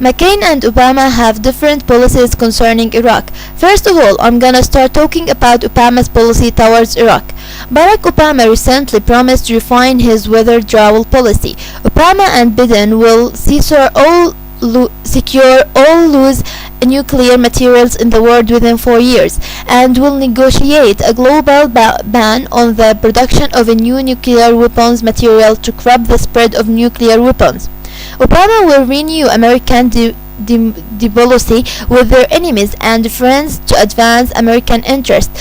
McCain and Obama have different policies concerning Iraq. First of all, I'm gonna start talking about Obama's policy towards Iraq. Barack Obama recently promised to refine his withdrawal policy. Obama and Biden will secure all loose nuclear materials in the world within 4 years, and will negotiate a global ban on the production of a new nuclear weapons material to curb the spread of nuclear weapons. Obama will renew American diplomacy with their enemies and friends to advance American interests.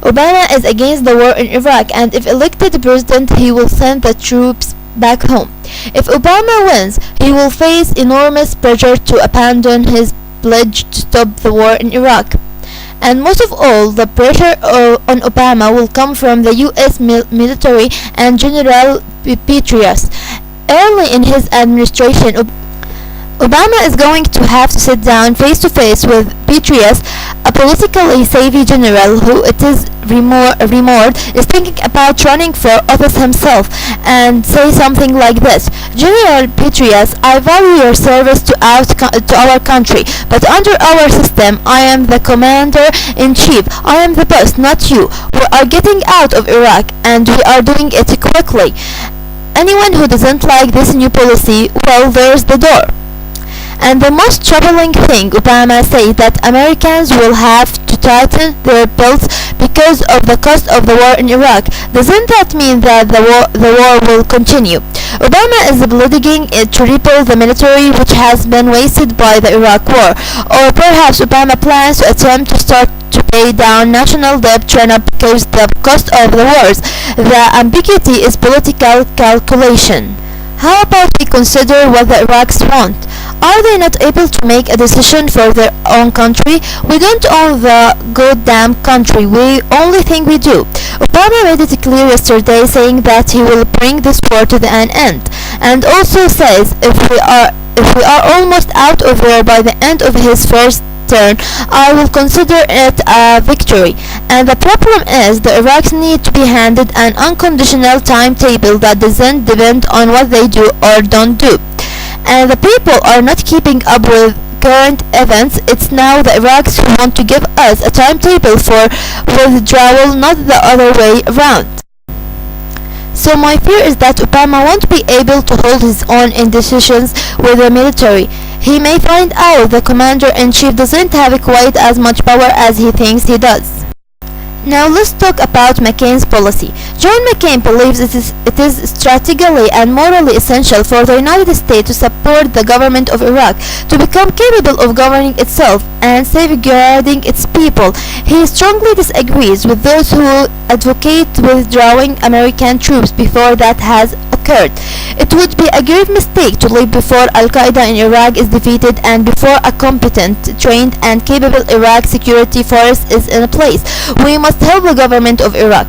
Obama is against the war in Iraq, and if elected president, he will send the troops back home. If Obama wins, he will face enormous pressure to abandon his pledge to stop the war in Iraq. And most of all, the pressure on Obama will come from the US military and General Petraeus. Early in his administration, Obama is going to have to sit down face to face with Petraeus, a politically savvy general who it is rumored is thinking about running for office himself, and say something like this: General Petraeus, I value your service to our country, but under our system, I am the commander-in-chief. I am the boss, not you. We are getting out of Iraq, and we are doing it quickly. Anyone who doesn't like this new policy, well, there's the door. And the most troubling thing, Obama said that Americans will have to tighten their belts because of the cost of the war in Iraq. Doesn't that mean that the war will continue? Obama is pledging to rebuild the military which has been wasted by the Iraq war. Or perhaps Obama plans to attempt to start to pay down national debt run up because the cost of the wars. The ambiguity is political calculation. How about we consider what the Iraqis want? Are they not able to make a decision for their own country? We don't own the goddamn country. We only think we do. Obama made it clear yesterday, saying that he will bring this war to an end, and also says if we are almost out of there by the end of his first turn, I will consider it a victory. And the problem is the Iraqis need to be handed an unconditional timetable that doesn't depend on what they do or don't do. And the people are not keeping up with current events. It's now the Iraqis who want to give us a timetable for withdrawal, not the other way around. So my fear is that Obama won't be able to hold his own in decisions with the military. He may find out the commander-in-chief doesn't have quite as much power as he thinks he does. Now let's talk about McCain's policy. John McCain believes it is strategically and morally essential for the United States to support the government of Iraq to become capable of governing itself and safeguarding its people. He strongly disagrees with those who advocate withdrawing American troops before that has occurred. It would be a grave mistake to leave before Al-Qaeda in Iraq is defeated and before a competent, trained and capable Iraq security force is in place. We must help the government of Iraq.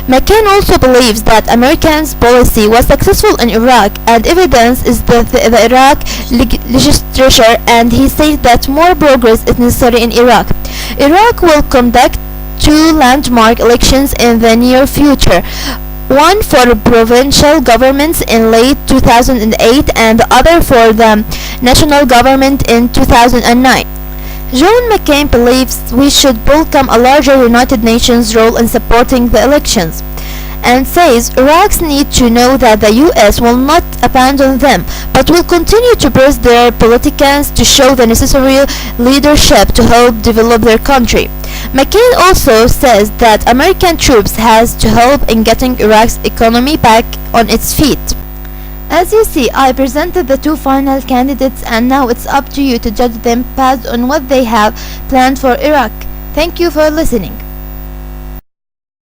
McCain also believes that Americans' policy was successful in Iraq, and evidence is the Iraq legislature, and he says that more progress is necessary in Iraq. Iraq will conduct 2 landmark elections in the near future. One for provincial governments in late 2008 and the other for the national government in 2009. John McCain believes we should welcome a larger United Nations role in supporting the elections, and says Iraqis need to know that the US will not abandon them, but will continue to press their politicians to show the necessary leadership to help develop their country. McCain also says that American troops has to help in getting Iraq's economy back on its feet. As you see, I presented the 2 final candidates, and now it's up to you to judge them based on what they have planned for Iraq. Thank you for listening.